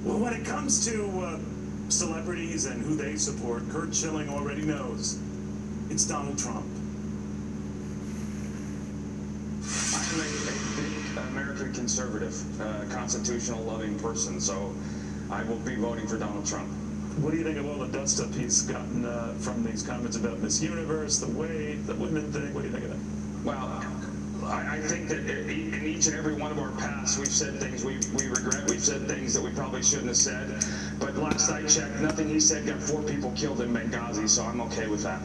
Well, when it comes to celebrities and who they support, Curt Schilling already knows it's Donald Trump. I'm a big American conservative, constitutional loving person, so I will be voting for Donald Trump. What do you think of all the dust up he's gotten from these comments about Miss Universe, the weight, the women thing? What do you think of that? Well, I think that in each and every one of our paths, we've said things we regret. We've said things that we probably shouldn't have said. But last I checked, nothing he said got 4 people killed in Benghazi, so I'm okay with that.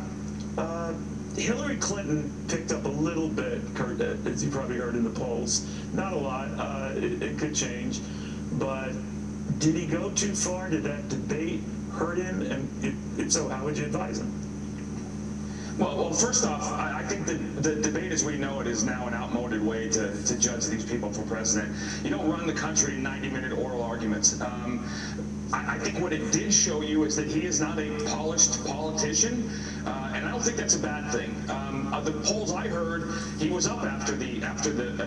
Hillary Clinton picked up a little bit, Curt, as you probably heard in the polls. Not a lot. It could change. But did he go too far? Did that debate hurt him? And if so, how would you advise him? Well, first off, I think the debate as we know it is now an outmoded way to judge these people for president. You don't run the country in 90-minute oral arguments. I think what it did show you is that he is not a polished politician, and I don't think that's a bad thing. The polls I heard, he was up after the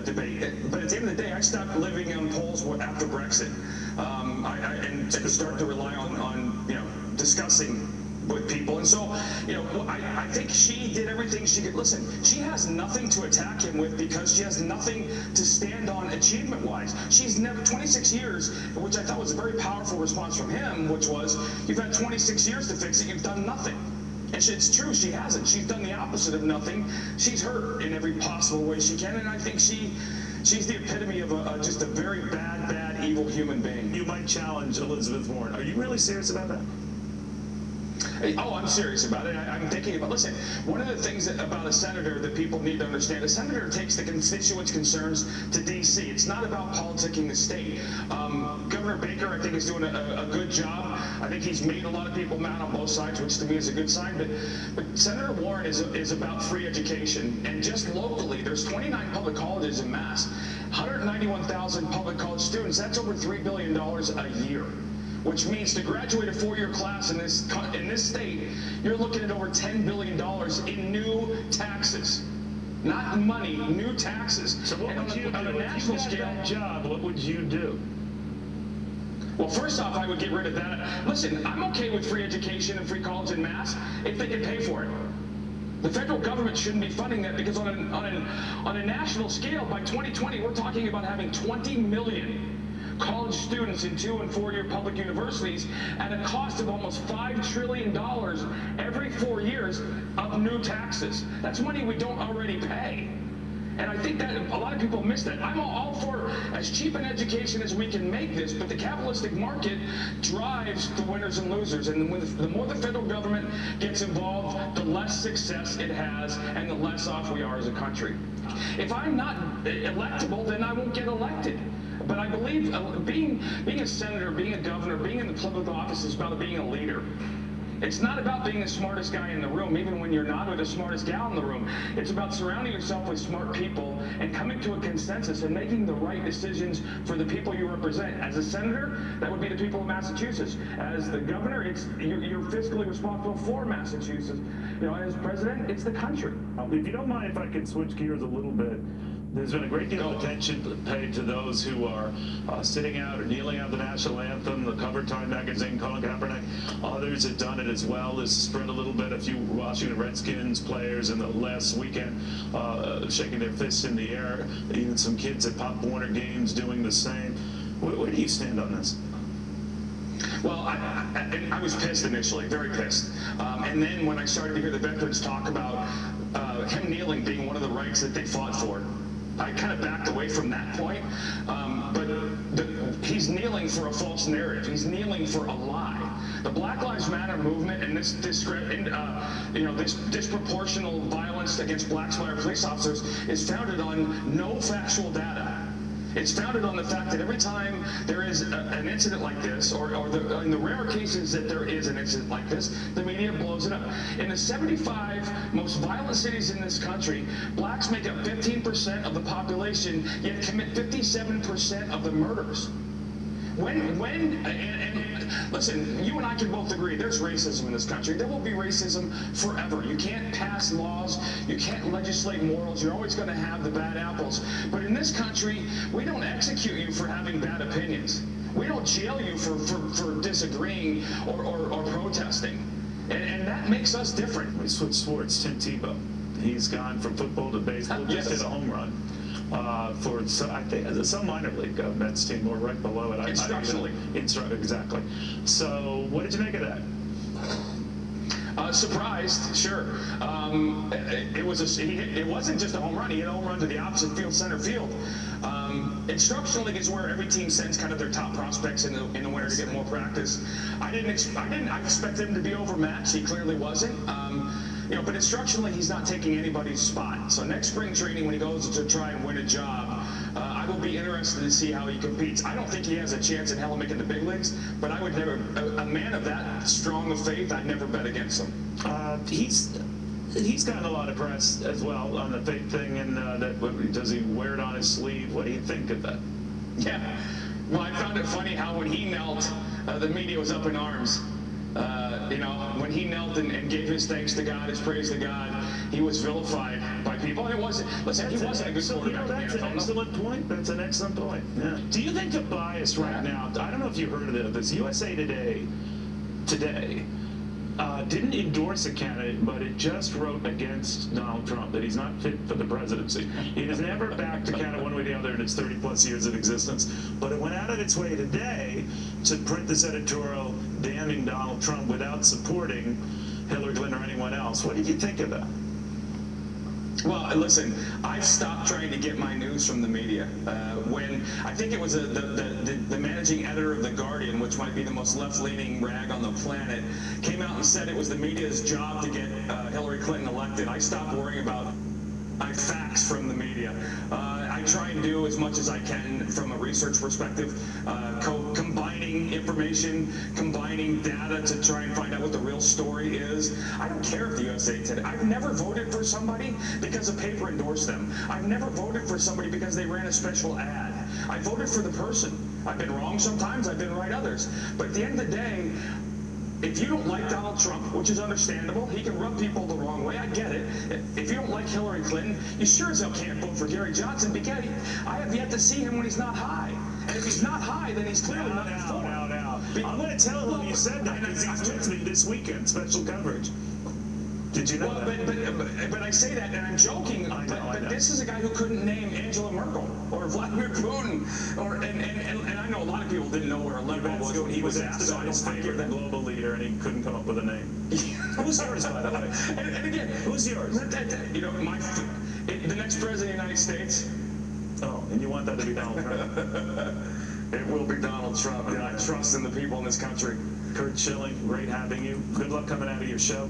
debate, but at the end of the day, I stopped living on polls after Brexit, and started to rely on discussing with people. And so, I think she did everything she could. Listen, she has nothing to attack him with because she has nothing to stand on achievement-wise. She's never, 26 years, which I thought was a very powerful response from him, which was, you've had 26 years to fix it, you've done nothing. And it's true, she hasn't. She's done the opposite of nothing. She's hurt in every possible way she can, and I think she's the epitome of just a very bad, evil human being. You might challenge Elizabeth Warren. Are you really serious about that? Oh, I'm serious about it. I'm thinking about, listen, one of the things about a senator that people need to understand, a senator takes the constituents' concerns to D.C. It's not about politicking the state. Governor Baker, I think, is doing a good job. I think he's made a lot of people mad on both sides, which to me is a good sign. But Senator Warren is about free education. And just locally, there's 29 public colleges in Mass, 191,000 public college students. That's over $3 billion a year. Which means to graduate a 4-year class in this state, you're looking at over $10 billion in new taxes. Not money, new taxes. So what would you do? On a national scale, that job, what would you do? Well, first off, I would get rid of that. Listen, I'm okay with free education and free college in Mass if they can pay for it. The federal government shouldn't be funding that because on a national scale, by 2020, we're talking about having 20 million college students in 2- and 4-year public universities at a cost of almost $5 trillion every 4 years of new taxes. That's money we don't already pay. And I think that a lot of people miss that. I'm all for as cheap an education as we can make this, but the capitalistic market drives the winners and losers. And the more the federal government gets involved, the less success it has and the less off we are as a country. If I'm not electable, then I won't get elected. But I believe being a senator, being a governor, being in the public office is about being a leader. It's not about being the smartest guy in the room, even when you're not, or the smartest gal in the room. It's about surrounding yourself with smart people and coming to a consensus and making the right decisions for the people you represent. As a senator, that would be the people of Massachusetts. As the governor, you're fiscally responsible for Massachusetts. As president, it's the country. If you don't mind if I could switch gears a little bit. There's been a great deal of attention paid to those who are sitting out or kneeling out the national anthem. The Cover Time magazine, Colin Kaepernick, others have done it as well. This spread a little bit. A few Washington Redskins players in the last weekend shaking their fists in the air. Even some kids at Pop Warner games doing the same. Where do you stand on this? Well, I was pissed initially, very pissed. And then when I started to hear the veterans talk about him kneeling being one of the rights that they fought for, I kind of backed away from that point, but he's kneeling for a false narrative. He's kneeling for a lie. The Black Lives Matter movement and this disproportional violence against blacks by our police officers is founded on no factual data. It's founded on the fact that every time there is an incident like this, or in the rare cases that there is an incident like this, the media blows it up. In the 75 most violent cities in this country, blacks make up 15% of the population, yet commit 57% of the murders. Listen, you and I can both agree there's racism in this country. There will be racism forever. You can't pass laws. You can't legislate morals. You're always going to have the bad apples. But in this country, we don't execute you for having bad opinions. We don't jail you for disagreeing or protesting. And that makes us different. We switched sports. Tim Tebow. He's gone from football to baseball. Just hit a home run for I think some minor league Mets team or right below it. Instructionally. Exactly. So what did you make of that? Surprised, sure. It wasn't just a home run. He hit a home run to the opposite field, center field. Instructional league is where every team sends kind of their top prospects in the winter to get more practice. I expect him to be overmatched. He clearly wasn't. But instructionally, he's not taking anybody's spot. So next spring training, when he goes to try and win a job, I will be interested to see how he competes. I don't think he has a chance in hell of making the big leagues, but I would never, a man of that strong of faith, I'd never bet against him. He's gotten a lot of press as well on the faith thing, and does he wear it on his sleeve? What do you think of that? Yeah, well, I found it funny how when he knelt, the media was up in arms. When he knelt and gave his thanks to God, his praise to God, he was vilified by people. And he wasn't a good quarterback. That's an excellent point. That's an excellent point. Yeah. Do you think the bias right now, I don't know if you heard of this, USA Today didn't endorse a candidate, but it just wrote against Donald Trump, that he's not fit for the presidency. It has never backed a candidate one way or the other in its 30-plus years of existence, but it went out of its way today to print this editorial damning Donald Trump without supporting Hillary Clinton or anyone else. What did you think of that? Well, listen, I've stopped trying to get my news from the media. When I think it was the managing editor of The Guardian, which might be the most left-leaning rag on the planet, came out and said it was the media's job to get Hillary Clinton elected. I stopped worrying about facts from the media. I try and do as much as I can from a research perspective, combining information, combining data to try and find out what the real story is. I don't care if the USA Today. I've never voted for somebody because a paper endorsed them. I've never voted for somebody because they ran a special ad. I voted for the person. I've been wrong sometimes, I've been right others. But at the end of the day, if you don't like Donald Trump, which is understandable, he can rub people the wrong way, I get it. If you don't like Hillary Clinton, you sure as hell can't vote for Gary Johnson because I have yet to see him when he's not high. And if he's not high, then he's clearly not informed. I'm going to tell him you said that because he's with me this weekend, special coverage. Did you know that? But I say that, and I'm joking, but this is a guy who couldn't name Angela Merkel or Vladimir Putin, and I know a lot of people didn't know where a liberal was when he was asked, so I don't favor the global leader, and he couldn't come up with a name. Who's yours, by the way? And again, who's yours? The next president of the United States. Oh, and you want that to be Donald Trump? It will be Donald Trump, and I trust in the people in this country. Curt Schilling, great having you. Good luck coming out of your show.